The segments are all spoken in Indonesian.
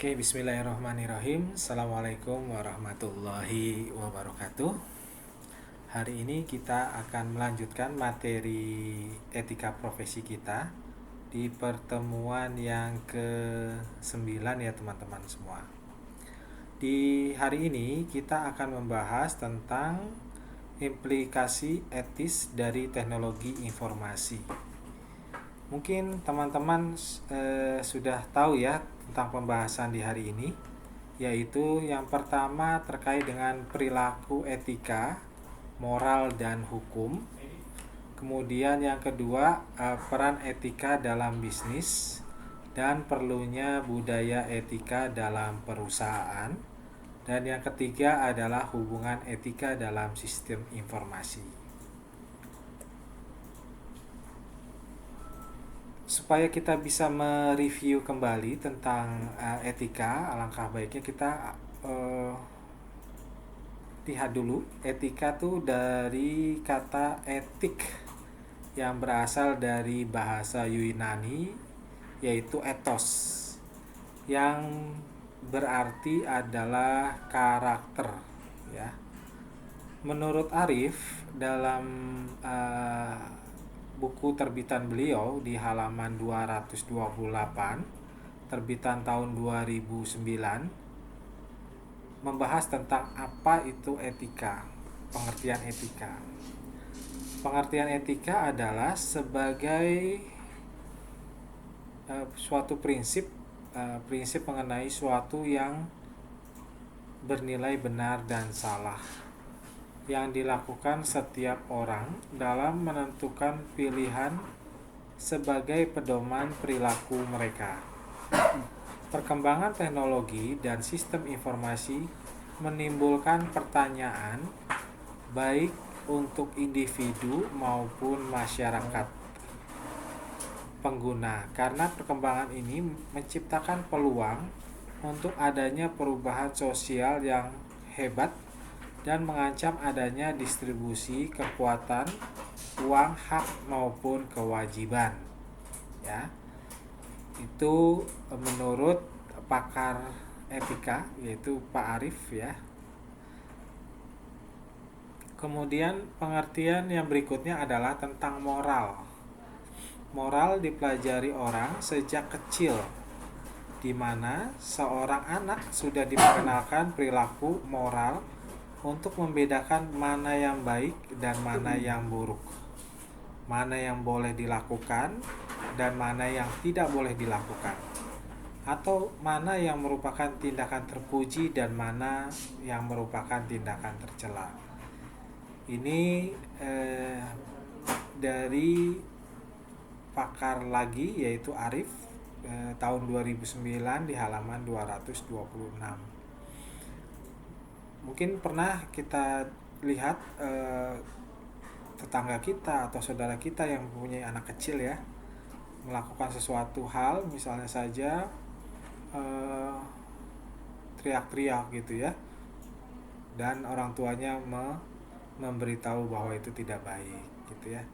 Oke, bismillahirrahmanirrahim. Assalamualaikum warahmatullahi wabarakatuh. Hari ini kita akan melanjutkan materi etika profesi kita di pertemuan yang ke-9 ya teman-teman semua. Di hari ini kita akan membahas tentang implikasi etis dari teknologi informasi. Mungkin teman-teman sudah tahu ya tentang pembahasan di hari ini, yaitu yang pertama terkait dengan perilaku etika, moral dan hukum. Kemudian yang kedua, peran etika dalam bisnis dan perlunya budaya etika dalam perusahaan. Dan yang ketiga adalah hubungan etika dalam sistem informasi. Supaya kita bisa mereview kembali tentang etika, alangkah baiknya kita lihat dulu. Etika tuh dari kata etik yang berasal dari bahasa Yunani, yaitu ethos, yang berarti adalah karakter ya. Menurut Arif dalam buku terbitan beliau di halaman 228 terbitan tahun 2009 membahas tentang apa itu etika, pengertian etika. Pengertian etika adalah sebagai suatu prinsip mengenai suatu yang bernilai benar dan salah yang dilakukan setiap orang dalam menentukan pilihan sebagai pedoman perilaku mereka. Perkembangan teknologi dan sistem informasi menimbulkan pertanyaan baik untuk individu maupun masyarakat pengguna, karena perkembangan ini menciptakan peluang untuk adanya perubahan sosial yang hebat dan mengancam adanya distribusi kekuatan uang, hak maupun kewajiban ya. Itu menurut pakar etika yaitu Pak Arif ya. Kemudian pengertian yang berikutnya adalah tentang moral. Moral dipelajari orang sejak kecil, di mana seorang anak sudah diperkenalkan perilaku moral untuk membedakan mana yang baik dan mana yang buruk, mana yang boleh dilakukan dan mana yang tidak boleh dilakukan, atau mana yang merupakan tindakan terpuji dan mana yang merupakan tindakan tercela. Ini dari pakar lagi yaitu Arif tahun 2009 di halaman 226. Mungkin pernah kita lihat tetangga kita atau saudara kita yang mempunyai anak kecil ya, melakukan sesuatu hal, misalnya saja teriak-teriak gitu ya, dan orang tuanya memberitahu bahwa itu tidak baik gitu ya,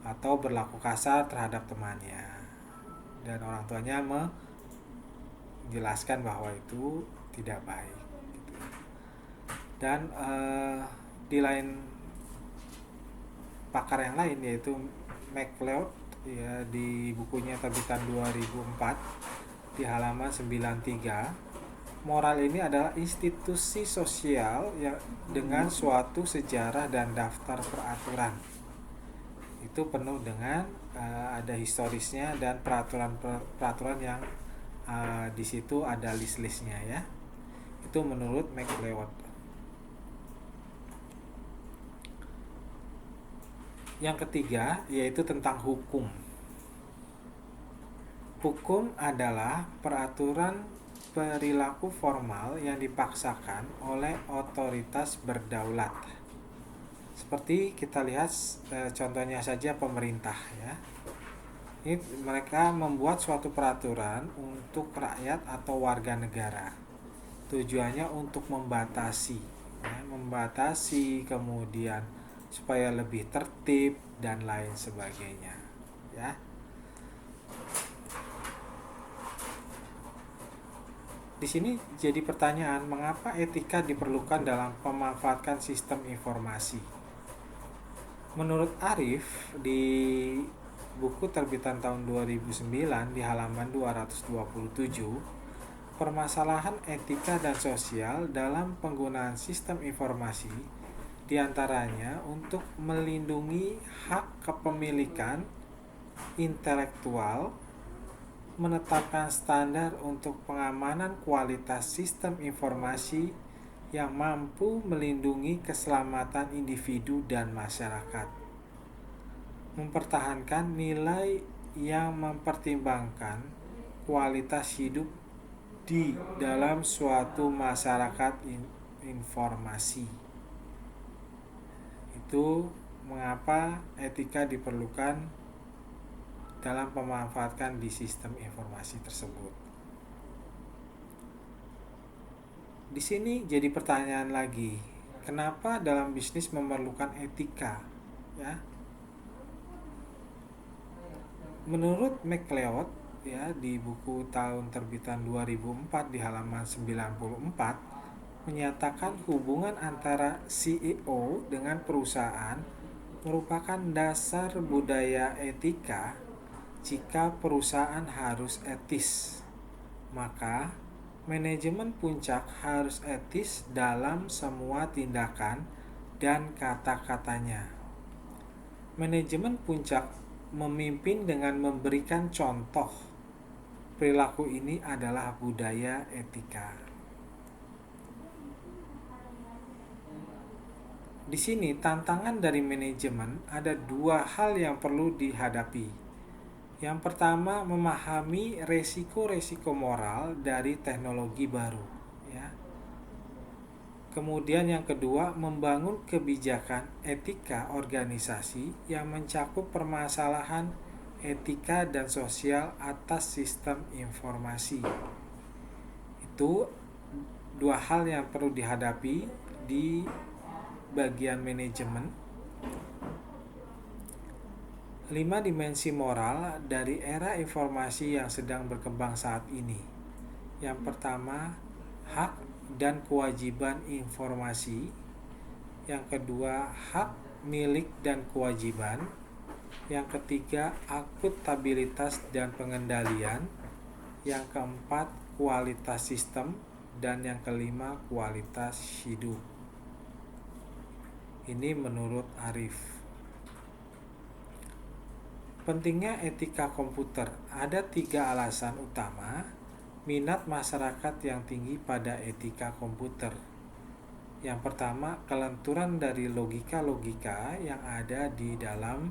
atau berlaku kasar terhadap temannya dan orang tuanya menjelaskan bahwa itu tidak baik gitu. Dan di lain pakar yang lain yaitu McLeod ya, di bukunya terbitan 2004 di halaman 93, moral ini adalah institusi sosial yang dengan suatu sejarah dan daftar peraturan. Itu penuh dengan ada historisnya dan peraturan yang di situ ada list-listnya ya. Itu menurut McLeod. Yang ketiga yaitu tentang hukum. Hukum adalah peraturan perilaku formal yang dipaksakan oleh otoritas berdaulat. Seperti kita lihat contohnya saja pemerintah ya. Ini mereka membuat suatu peraturan untuk rakyat atau warga negara. Tujuannya untuk membatasi ya, kemudian supaya lebih tertib dan lain sebagainya ya. Di sini jadi pertanyaan, mengapa etika diperlukan dalam memanfaatkan sistem informasi? Menurut Arif, di buku terbitan tahun 2009 di halaman 227, permasalahan etika dan sosial dalam penggunaan sistem informasi diantaranya untuk melindungi hak kepemilikan intelektual, menetapkan standar untuk pengamanan kualitas sistem informasi yang mampu melindungi keselamatan individu dan masyarakat, mempertahankan nilai yang mempertimbangkan kualitas hidup di dalam suatu masyarakat informasi. Itu mengapa etika diperlukan dalam memanfaatkan di sistem informasi tersebut. Di sini jadi pertanyaan lagi, kenapa dalam bisnis memerlukan etika? Ya, menurut McLeod, ya, di buku tahun terbitan 2004 di halaman 94 menyatakan hubungan antara CEO dengan perusahaan merupakan dasar budaya etika. Jika perusahaan harus etis, maka manajemen puncak harus etis dalam semua tindakan dan kata-katanya. Manajemen puncak memimpin dengan memberikan contoh. Perilaku ini adalah budaya etika. Di sini tantangan dari manajemen ada dua hal yang perlu dihadapi. Yang pertama, memahami resiko-resiko moral dari teknologi baru, ya. Kemudian yang kedua, membangun kebijakan etika organisasi yang mencakup permasalahan etika dan sosial atas sistem informasi. Itu dua hal yang perlu dihadapi di bagian manajemen. 5 dimensi moral dari era informasi yang sedang berkembang saat ini. Yang pertama, hak dan kewajiban informasi. Yang kedua, hak milik dan kewajiban. Yang ketiga, akuntabilitas dan pengendalian. Yang keempat, kualitas sistem. Dan yang kelima, kualitas hidup. Ini menurut Arif. Pentingnya etika komputer. Ada 3 alasan utama minat masyarakat yang tinggi pada etika komputer. Yang pertama, kelenturan dari logika-logika yang ada di dalam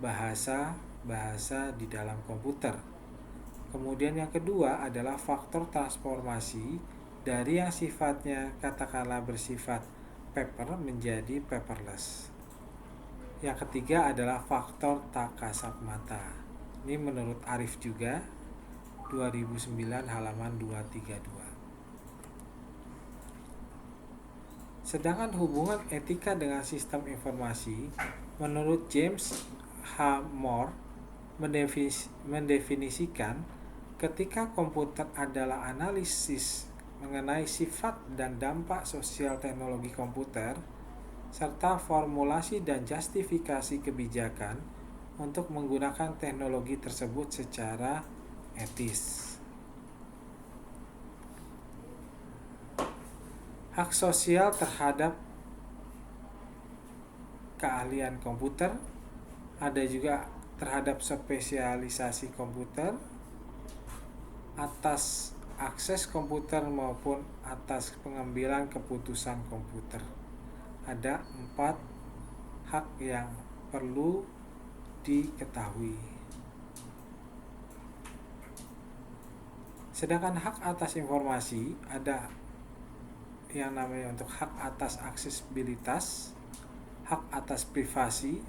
bahasa di dalam komputer. Kemudian yang kedua adalah faktor transformasi dari yang sifatnya katakanlah bersifat paper menjadi paperless. Yang ketiga adalah faktor tak kasat mata. Ini menurut Arif juga, 2009 halaman 232. Sedangkan hubungan etika dengan sistem informasi, menurut James H. Moore, mendefinisikan ketika komputer adalah analisis mengenai sifat dan dampak sosial teknologi komputer, serta formulasi dan justifikasi kebijakan untuk menggunakan teknologi tersebut secara etis. Hak sosial terhadap keahlian komputer, ada juga terhadap spesialisasi komputer, atas akses komputer maupun atas pengambilan keputusan komputer. Ada 4 hak yang perlu diketahui. Sedangkan hak atas informasi ada yang namanya untuk hak atas aksesibilitas, hak atas privasi,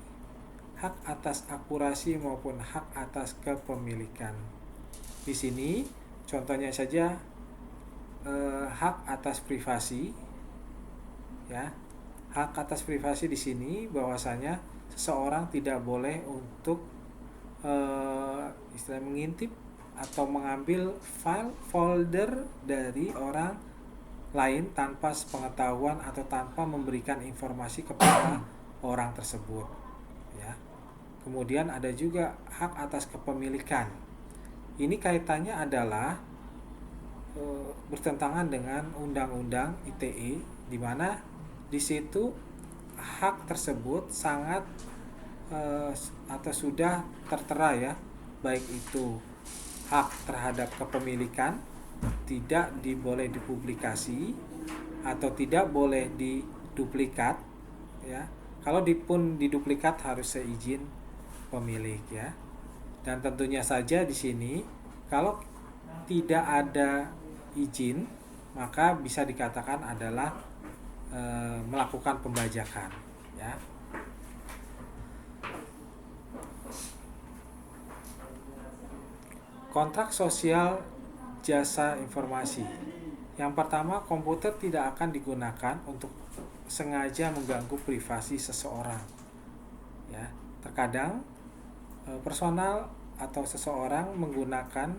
hak atas akurasi maupun hak atas kepemilikan. Di sini contohnya saja hak atas privasi, ya. Hak atas privasi di sini bahwasanya seseorang tidak boleh untuk istilah mengintip atau mengambil file folder dari orang lain tanpa sepengetahuan atau tanpa memberikan informasi kepada orang tersebut, ya. Kemudian ada juga hak atas kepemilikan. Ini kaitannya adalah bertentangan dengan Undang-Undang ITE, di mana di situ hak tersebut sangat atau sudah tertera, ya, baik itu hak terhadap kepemilikan tidak boleh dipublikasi atau tidak boleh diduplikat, ya. Kalau pun diduplikat harus seizin pemilik, ya. Dan tentunya saja di sini kalau tidak ada izin maka bisa dikatakan adalah melakukan pembajakan, ya. Kontrak sosial jasa informasi. Yang pertama, komputer tidak akan digunakan untuk sengaja mengganggu privasi seseorang, ya. Terkadang personal atau seseorang menggunakan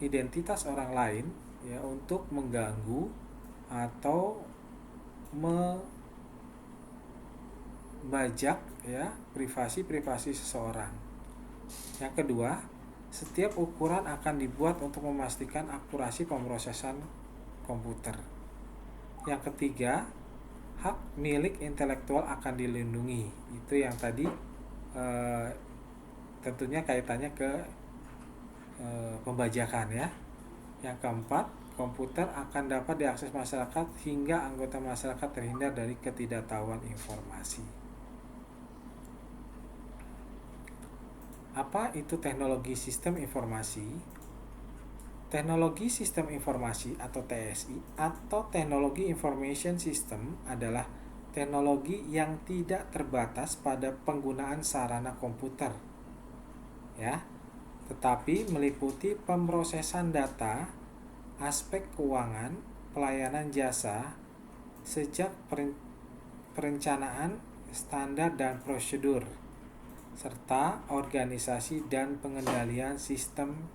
identitas orang lain, ya, untuk mengganggu atau membajak, ya, privasi seseorang. Yang kedua, setiap ukuran akan dibuat untuk memastikan akurasi pemrosesan komputer. Yang ketiga, hak milik intelektual akan dilindungi. Itu yang tadi tentunya kaitannya ke pembajakan, ya. Yang keempat, komputer akan dapat diakses masyarakat hingga anggota masyarakat terhindar dari ketidaktahuan informasi. Apa itu teknologi sistem informasi? Teknologi sistem informasi atau TSI atau teknologi information system adalah teknologi yang tidak terbatas pada penggunaan sarana komputer, ya, tetapi meliputi pemrosesan data, aspek keuangan, pelayanan jasa, sejak perencanaan, standar dan prosedur, serta organisasi dan pengendalian sistem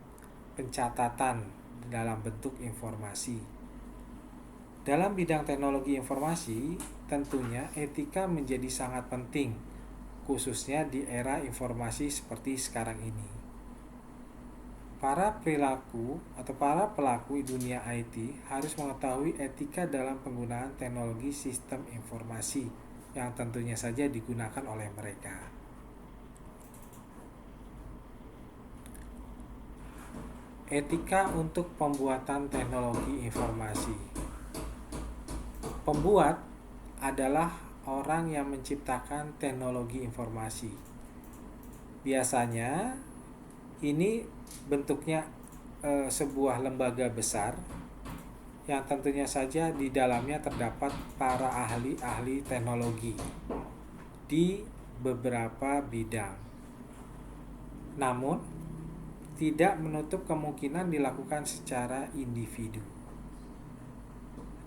pencatatan dalam bentuk informasi. Dalam bidang teknologi informasi, tentunya etika menjadi sangat penting, khususnya di era informasi seperti sekarang ini. Para pelaku dunia IT harus mengetahui etika dalam penggunaan teknologi sistem informasi yang tentunya saja digunakan oleh mereka. Etika untuk pembuatan teknologi informasi. Pembuat adalah orang yang menciptakan teknologi informasi. Biasanya ini bentuknya sebuah lembaga besar yang tentunya saja di dalamnya terdapat para ahli-ahli teknologi di beberapa bidang. Namun tidak menutup kemungkinan dilakukan secara individu.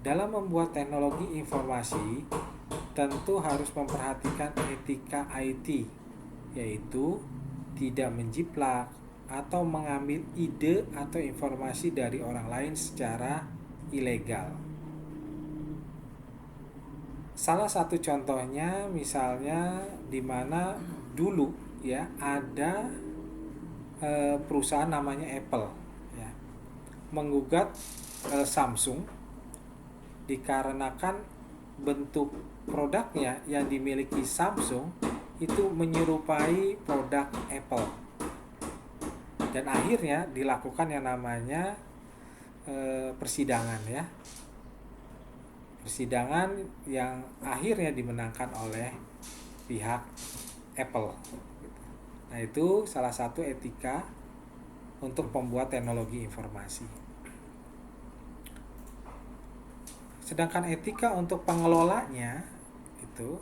Dalam membuat teknologi informasi, tentu harus memperhatikan etika IT, yaitu tidak menjiplak atau mengambil ide atau informasi dari orang lain secara ilegal. Salah satu contohnya misalnya di mana dulu, ya, ada perusahaan namanya Apple, ya, menggugat Samsung dikarenakan bentuk produknya yang dimiliki Samsung itu menyerupai produk Apple, dan akhirnya dilakukan yang namanya persidangan, ya, persidangan yang akhirnya dimenangkan oleh pihak Apple. Nah, itu salah satu etika untuk pembuat teknologi informasi. Sedangkan etika untuk pengelolanya, itu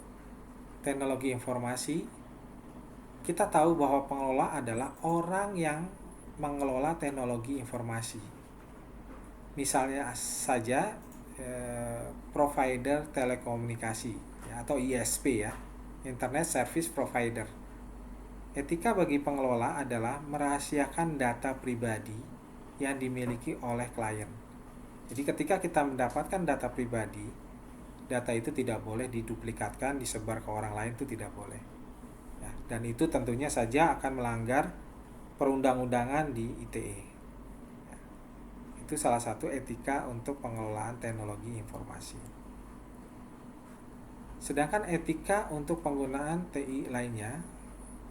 teknologi informasi, kita tahu bahwa pengelola adalah orang yang mengelola teknologi informasi. Misalnya saja provider telekomunikasi, ya, atau ISP, ya, Internet Service Provider. Etika bagi pengelola adalah merahasiakan data pribadi yang dimiliki oleh klien. Jadi ketika kita mendapatkan data pribadi, data itu tidak boleh diduplikatkan, disebar ke orang lain, itu tidak boleh. Ya, dan itu tentunya saja akan melanggar perundang-undangan di ITE. Ya, itu salah satu etika untuk pengelolaan teknologi informasi. Sedangkan etika untuk penggunaan TI lainnya,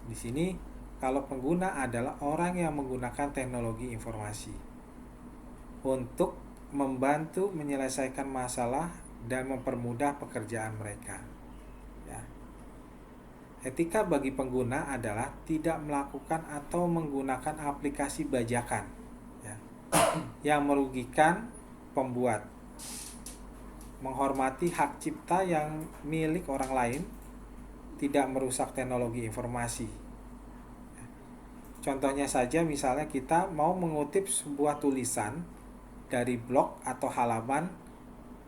di sini kalau pengguna adalah orang yang menggunakan teknologi informasi untuk membantu menyelesaikan masalah dan mempermudah pekerjaan mereka. Ya. Etika bagi pengguna adalah tidak melakukan atau menggunakan aplikasi bajakan, ya, yang merugikan pembuat, menghormati hak cipta yang milik orang lain, tidak merusak teknologi informasi. Contohnya saja, misalnya kita mau mengutip sebuah tulisan dari blog atau halaman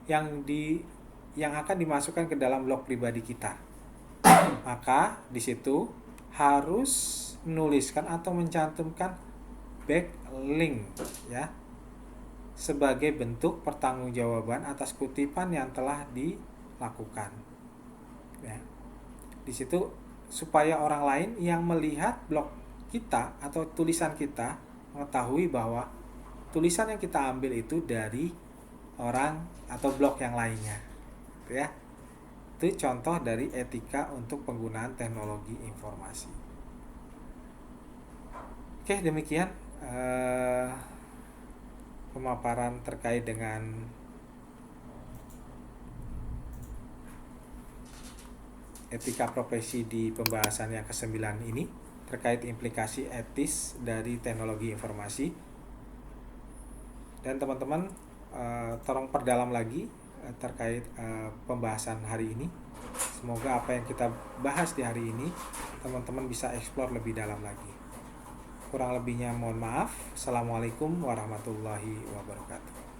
yang akan dimasukkan ke dalam blog pribadi kita. Maka di situ harus menuliskan atau mencantumkan backlink, ya, sebagai bentuk pertanggungjawaban atas kutipan yang telah dilakukan. Ya. Di situ supaya orang lain yang melihat blog kita atau tulisan kita mengetahui bahwa tulisan yang kita ambil itu dari orang atau blog yang lainnya, gitu ya. Itu contoh dari etika untuk penggunaan teknologi informasi. Oke, demikian pemaparan terkait dengan etika profesi di pembahasan yang ke-9 ini terkait implikasi etis dari teknologi informasi. Dan teman-teman tolong perdalam lagi terkait pembahasan hari ini. Semoga apa yang kita bahas di hari ini teman-teman bisa eksplor lebih dalam lagi. Kurang lebihnya mohon maaf. Assalamualaikum warahmatullahi wabarakatuh.